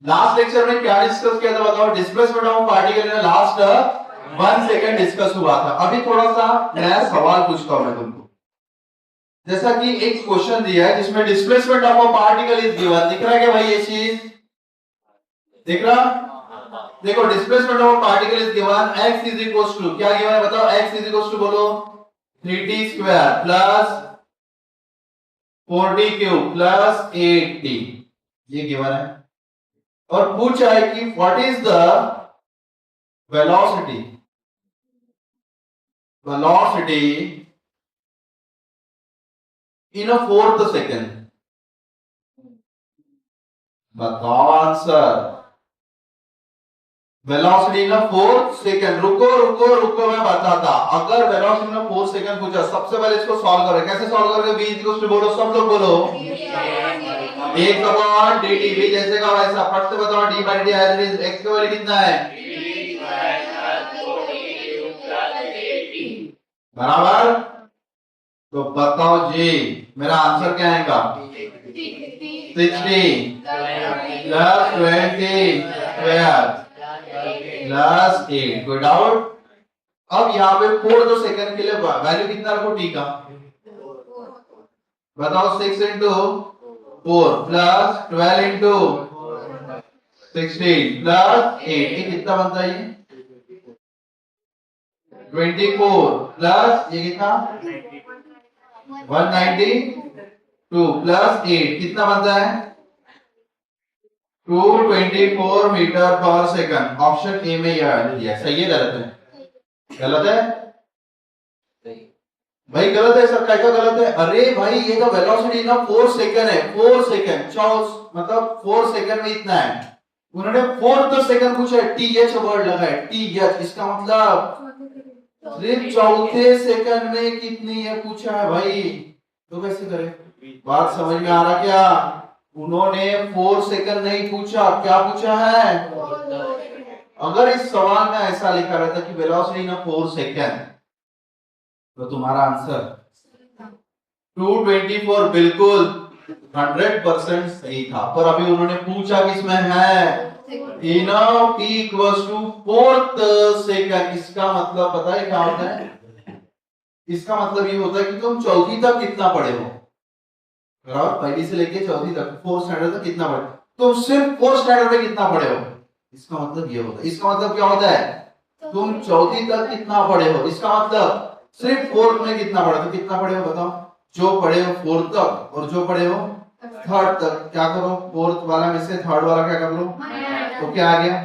Last lecture में क्या discuss किया था बताओ? Displacement of particle in last 1 second discuss हुआ था। अभी थोड़ा सा नया सवाल पूछता हूं मैं तुमको। जैसा कि एक क्वेश्चन दिया है जिसमें displacement of a particle is given. दिख रहा है क्या भाई ये चीज? दिख रहा? देखो displacement of a particle is given x is equals to, क्या गिवन है बताओ? x इज इक्वल्स टू बोलो 3t square plus 4t cube plus 8t, ये गिवन है। और पूछा है कि what is the velocity in a fourth second. बताओ answer. Velocity in a fourth second. रुको रुको रुको, मैं बताता। अगर velocity in a fourth second पूछा, सबसे पहले इसको सॉल्व करें। कैसे सॉल्व करोगे? v इक्वल्स टू बोलो, सब लोग बोलो 1/dt। v जैसे का वैसा, फट से बताओ d by dt as it is. x का वैल्यू कितना है? बराबर। तो बताओ जी मेरा आंसर क्या आएगा? 60 प्लस 20 स्क्वायर प्लस 8। कोई डाउट? अब यहाँ पे 4 सेकंड के लिए वैल्यू कितना रखो t का? बताओ 6 इंटू 4 प्लस 12 इंटू 16 प्लस 8, ये कितना बनता है? ये 24 प्लस ये कितना 192 प्लस 8 कितना बनता है? 224 मीटर पर सेकंड। ऑप्शन ए में यह दिया। सही है गलत है? गलत है भाई, गलत है सर। क्या गलत है? अरे भाई ये तो वेलोसिटी ना 4 सेकंड है। 4 सेकंड 4 मतलब 4 सेकंड में इतना है। उन्होंने 4th सेकंड पूछा, टीएच वर्ड लगा है, टीएच। इसका मतलब सिर्फ चौथे सेकंड में कितनी है पूछा है भाई। तो कैसे करें? बात समझ में आ रहा क्या? उन्होंने 4 सेकंड नहीं पूछा, क्या पूछा है? अगर इस सवाल में ऐसा लिखा रहता कि वेलोसिटी इन 4 सेकंड, तो तुम्हारा आंसर 224 बिल्कुल 100% सही था। पर अभी उन्होंने पूछा किसमें है? In t equals to 4th second. इसका मतलब पता है क्या होता है? इसका मतलब ये होता है कि तुम चौथी तक कितना पढ़े हो। बराबर, पहली से लेके चौथी तक, 4th स्टैंडर्ड तक कितना पढ़े तुम, सिर्फ 4th स्टैंडर्ड में कितना पढ़े हो। इसका मतलब ये होता है। इसका मतलब क्या होता है? तुम चौथी तक कितना पढ़े हो। इसका मतलब सिर्फ 4th में कितना पढ़े। तो कितना पढ़े हो बताओ? जो पढ़े हो 4th तक और जो पढ़े हो 3rd तक, क्या करो? 4th वाला में से 3rd वाला क्या कर लो? तो क्या आ गया?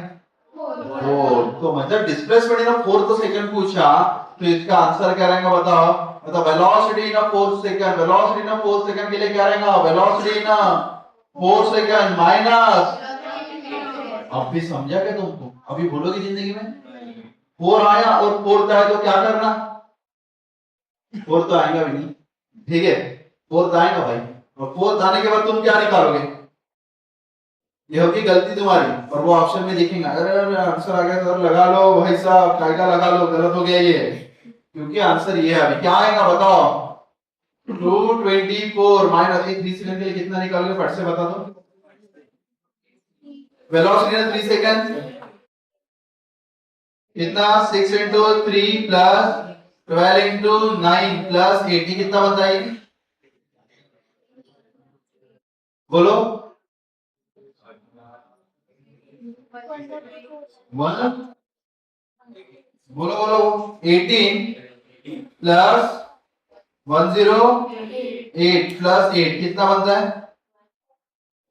4। तो मतलब डिस्प्लेसमेंट इन 4th सेकंड पूछा, तो इसका आंसर क्या रहेगा बताओ? मतलब वेलोसिटी इन 4th सेकंड। वेलोसिटी इन 4th सेकंड के लिए क्या रहेगा? वेलोसिटी इन 4 सेकंड माइनस। अब भी समझा क्या तुमको? अभी बोलोगी जिंदगी में 4 आया और 4th आया तो क्या करना? 4th तो आएगा भी नहीं, ठीक है? 4th आएगा भाई, और 4th आने के बाद तुम क्या निकालोगे? ये होगी गलती तुम्हारी। और वो ऑप्शन में देखेंगे, अरे आंसर आ गया सर, लगा लो भाई साहब, कायदा लगा लो, गलत हो गया ये। क्योंकि आंसर ये है। अभी क्या आएगा बताओ? 224 माइनस 3 सेकंड के लिए कितना निकालोगे? फट से बता दो। वेलोसिटी इन 3 सेकंड कितना? 6 इंटू 3 प्लस 12 इंटू 9 प्लस 8, कितना बनता है? बोलो 1, बोलो बोलो 18 प्लस 108 प्लस 8 कितना बनता है?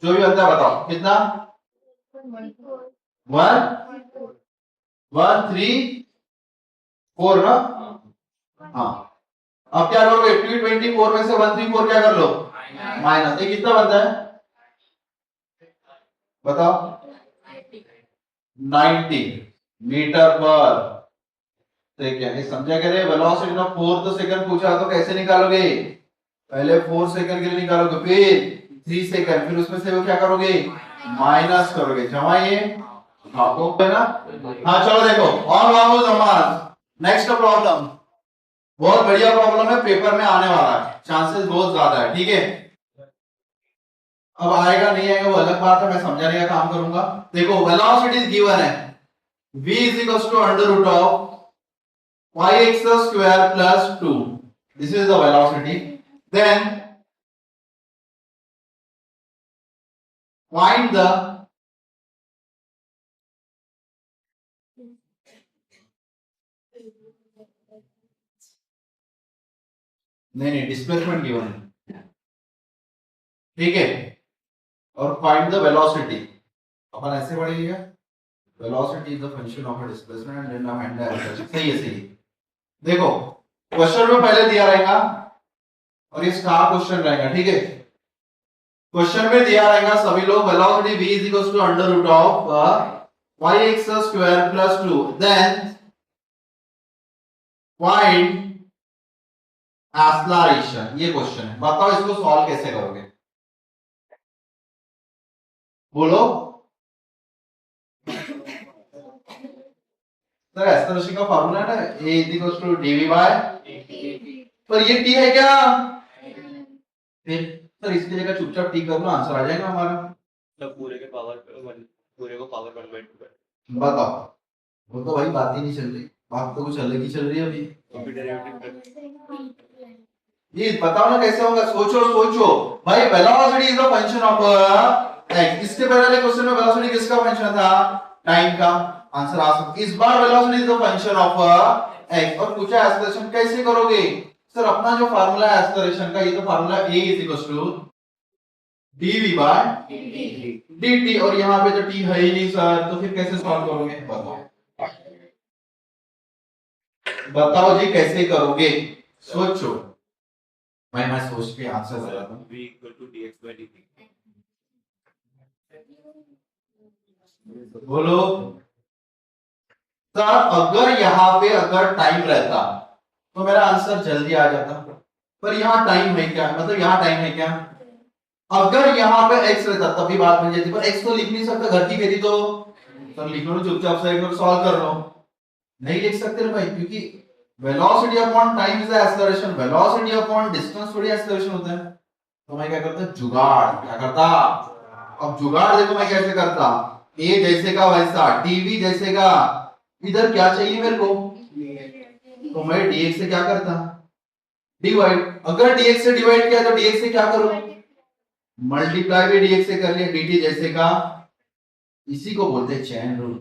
जो भी बनता है बताओ कितना? 134 ना? हाँ। अब क्या करोगे? 224 में से 134 क्या कर लो? माइनस। ये कितना बनता है बताओ? 90 मीटर पर सेकंड। ये समझा क्या रे? वेलोसिटी ऑफ 4th सेकंड पूछा तो कैसे निकालोगे? पहले 4 सेकंड के लिए निकालोगे, फिर 3 सेकंड, फिर उसमें से वो क्या करोगे? माइनस करोगे। जमाइए आपको है ना? हाँ चलो देखो, ऑन वामोस अमास। नेक्स्ट प्रॉब्लम बहुत बढ़िया प्रॉब्लम है, पेपर में आने वाला है, चांसेस बहुत ज्यादा है, ठीक है? अब आएगा नहीं आएगा वो अलग बात है, मैं समझाने का काम करूंगा। देखो वेलोसिटी गिवन है, v is equals to under root of yx square plus 2. This is the velocity. Then find the नहीं डिस्प्लेसमेंट गिवन है, ठीक है, और फाइंड द वेलोसिटी अपन ऐसे पढ़ेंगे, velocity is the function of a displacement and then find the velocity. सही है, सही है। देखो क्वेश्चन में पहले दिया रहेगा और ये स्टार क्वेश्चन रहेगा, ठीक है। क्वेश्चन में दिया रहेगा सभी लोग velocity v is equals to under root of yx square plus 2, then find acceleration, ये क्वेश्चन है। बताओ इसको सॉल्व कैसे करोगे, बोलो सर। एक्सेलरेशन का फार्मूला है ना a is equals to dv by, पर ये t है क्या, फिर सर इसकी जगह चुपचाप t कर लो, आंसर आ जाएगा हमारा। तो पूरे के पावर पूरे को पावर 1/2 बताओ, वो तो भाई बात ही नहीं चल रही, बात तो कुछ अलग ही चल रही है अभी। ये बताओ ना कैसे होगा, सोचो सोचो भाई। Velocity is the function of x, इसके पहले क्वेश्चन में वेलोसिटी किसका फंक्शन था, टाइम का, आंसर आ सकता। इस बार velocity is the function of x और पूछा एक्सेलरेशन कैसे करोगे। सर अपना जो फार्मूला है एक्सेलरेशन का, ये तो formula a is equal to dv by dt, और यहाँ पे तो t है ही नहीं सर, तो फिर कैसे सॉल्व करोगे, बताओ बताओ जी कैसे करोगे, सोचो मैं सोच के आंसर दे रहा हूं। v equal to dx by dt। बोलो सर, अगर यहाँ पे अगर टाइम रहता तो मेरा आंसर जल्दी आ जाता, पर यहाँ टाइम है क्या, मतलब यहाँ टाइम है क्या। अगर यहाँ पे x रहता तब भी बात बन जाती, पर x तो लिख नहीं सकता, घर की खेती तो सर लिख लो चुपचाप से, एक बार सॉल्व कर लो। नहीं लिख सकते भाई, क्योंकि velocity upon time is acceleration, velocity upon distance थोड़ी एक्सेलरेशन होता है। तो मैं क्या करता, जुगाड़ क्या करता। अब जुगाड़ देखो मैं कैसे करता, a जैसे का वैसा, dv जैसे का, इधर क्या चाहिए मेरे को, तो मैं dx से क्या करता, डिवाइड। अगर dx से डिवाइड किया तो dx से क्या करूं, मल्टीप्लाई भी dx से कर लिया, dt जैसे का। इसी को बोलते हैं चेन रूल।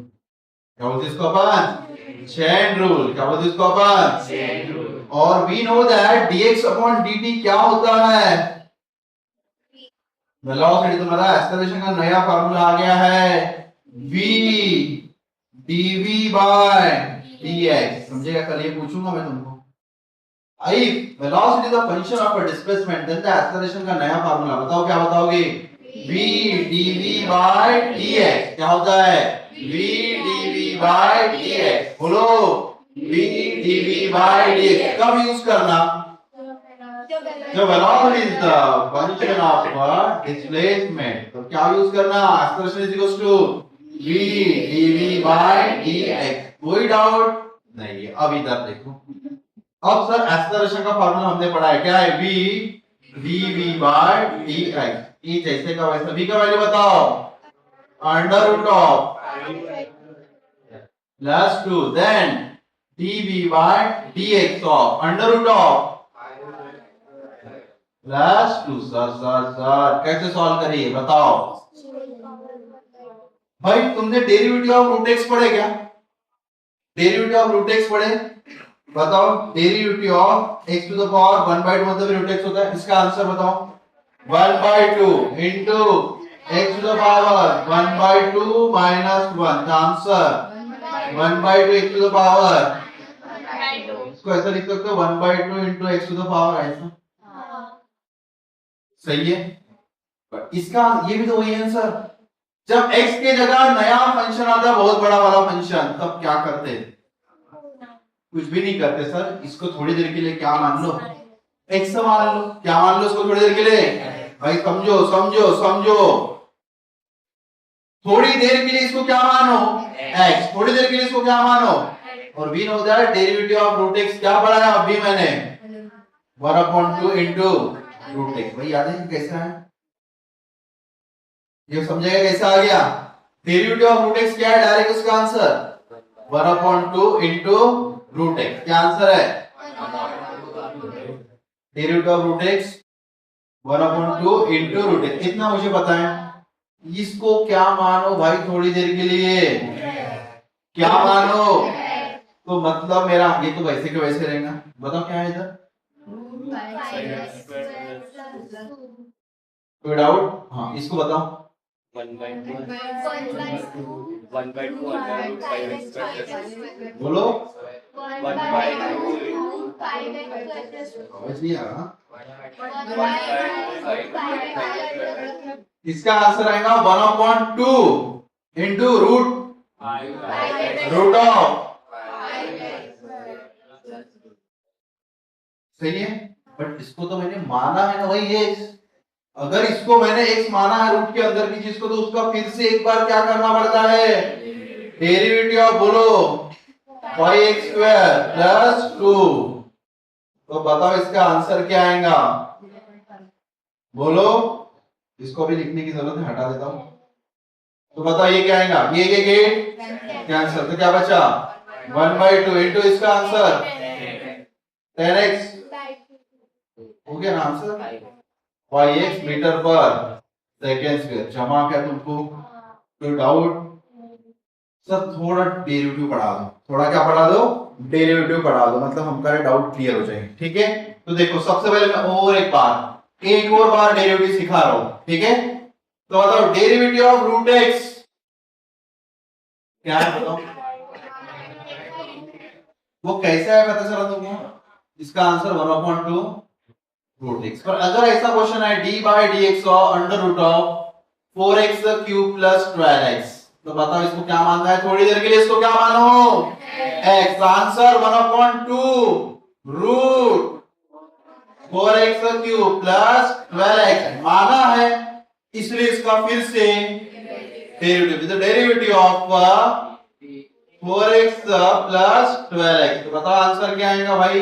क्या बोलते हैं इसको अपन, चेन रूल। क्या बोलते हैं इसको अपन, चेन रूल। और we know that dx upon dt क्या होता है, वेलोसिटी। तुम्हारा एक्सेलरेशन का नया फार्मूला आ गया है, v dv by dx। समझेगा, कल ये पूछूंगा मैं तुमको। I velocity the function of a displacement, then the acceleration का नया फार्मूला बताओ, क्या बताओगे, v dv by dx। क्या होता है, v dv by dx। बोलो v dv by dx कब यूज करना, जब velocity is the function of displacement, तो क्या यूज करना, acceleration is equal to v dv by dx। कोई डाउट नहीं है। अब इधर देखो, अब सर एक्सेलरेशन का फार्मूला हमने पढ़ा है, क्या है, v dv by dx। ये जैसे का वैसा, v का वैल्यू बताओ, under root of plus 2, then dv by dx of under root of plus 2। Sir कैसे सॉल्व करिए बताओ भाई। तुमने डेरिवेटिव ऑफ रूट x पढ़े क्या, डेरिवेटिव ऑफ रूट x पढ़े, बताओ। Derivative of x to the power 1/2 मतलब रूट x होता है, इसका आंसर बताओ, 1/2 into x to the power 1/2 minus 1, the answer 1/2 x to the power, इसको ऐसा लिख सकते हो 1/2 into x to the power, ऐसा सही है। पर इसका ये भी तो वही आंसर, जब x के जगह नया फंक्शन आता है, बहुत बड़ा वाला फंक्शन, तब क्या करते, कुछ भी नहीं करते सर। इसको थोड़ी देर के लिए क्या मान लो, x मान लो, क्या मान लो इसको थोड़ी देर के लिए, भाई समझो समझो समझो, थोड़ी देर के लिए इसको क्या मानो, x, थोड़ी देर के लिए इसको क्या मानो। और we know that derivative of root x क्या पढ़ा है अभी मैंने, 1/2 into रूट x। भाई याद है कैसा है, ये समझेगा कैसा आ गया? डेरिवेटिव ऑफ रूट एक्स क्या है? डायरेक्ट उसका आंसर 1/2 इंटू रूट एक्स। क्या आंसर है? Derivative of root x 1/2 into root x. इतना मुझे पता है। इसको क्या मानो भाई थोड़ी देर के लिए? क्या मानो? तो मतलब मेरा ये तो वैसे के वैसे रहेगा। बताओ क्या है इधर? कोई डाउट? हाँ इसको बताओ। 1/2 अंडर रूट 5x² बोलो। 1/2 समझ नहीं आ रहा? 1/5 इसका आंसर आएगा 1/2 इंटू रूट ऑफ। सही है। बट इसको तो मैंने माना है ना भाई x। अगर इसको मैंने x माना है रूट के अंदर की चीज को, तो उसका फिर से एक बार क्या करना पड़ता है? डेरिवेटिव ऑफ बोलो 5x² प्लस 2। तो बताओ इसका आंसर क्या आएगा? बोलो। इसको भी लिखने की जरूरत है, हटा देता हूं। तो बताओ ये क्या आएगा? ये कैंसिल। तो क्या बचा? 1/2 इंटू इसका आंसर 10x। हो गया ना आंसर? 5x मीटर पर सेकेंड स्क्वायर। जमा क्या तुमको? कोई डाउट? सर थोड़ा डेरिवेटिव पढ़ा दो। थोड़ा क्या पढ़ा दो? डेरिवेटिव पढ़ा दो, मतलब हमारे डाउट क्लियर हो जाएंगे। ठीक है। तो देखो सबसे पहले मैं और एक और बार डेरिवेटिव सिखा रहा हूं। ठीक है। तो बताओ डेरिवेटिव ऑफ रूट एक्स क्या है? बताओ वो कैसा है, पता चला तुमको? इसका आंसर 1/2 रूट एक्स। पर अगर ऐसा क्वेश्चन है d/dx of under root of 4x³ plus 12x, तो बताओ इसको क्या मानना है? थोड़ी देर के लिए इसको क्या मानो? x। Answer 1/2 root 4x³ plus 12x माना है, इसलिए इसका फिर से derivative. Derivative of 4x plus 12x। तो बताओ आंसर क्या आएगा भाई?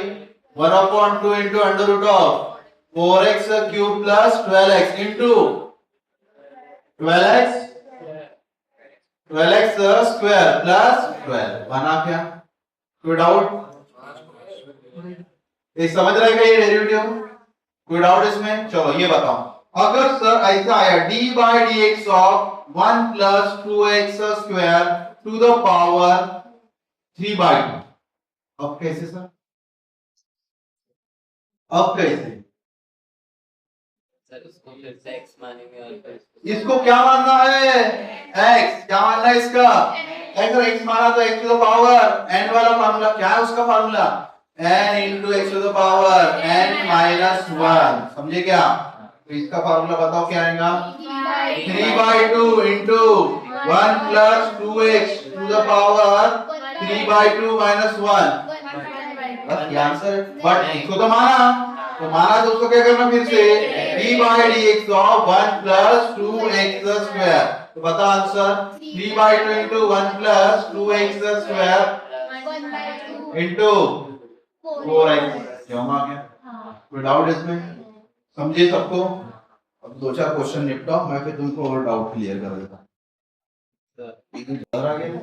1/2 into under root of 4x³ plus 12x into 12x square plus 12। बना क्या? कोई डाउट? ये समझ रहे क्या ये डेरिवेटिव? कोई डाउट इसमें? चलो ये बताओ। अगर सर ऐसा आया d/dx of 1 plus 2x square to the power 3/2, अब कैसे सर? अब कैसे? सर उसको फिर से x मानेंगे और फिर इसको क्या मानना है? x। क्या मानना है इसका? अगर x माना तो x to the power n वाला फार्मूला क्या है? उसका formula n into x to the power n minus 1। समझे क्या? तो इसका फार्मूला बताओ क्या आएगा? 3/2 into 1 plus 2x to the power 3/2 minus 1। बस ये आंसर है। बट इसको तो माना, तो उसको क्या करना? फिर से d/dx of 1 plus 2x square. तो बता answer 3/2 into 1 plus 2x square into 4x। जमा गया। कोई डाउट इसमें? समझे सबको? अब 2-4 क्वेश्चन निपटाओ, मैं फिर तुमको और डाउट क्लियर कर देता हूं। आ गया?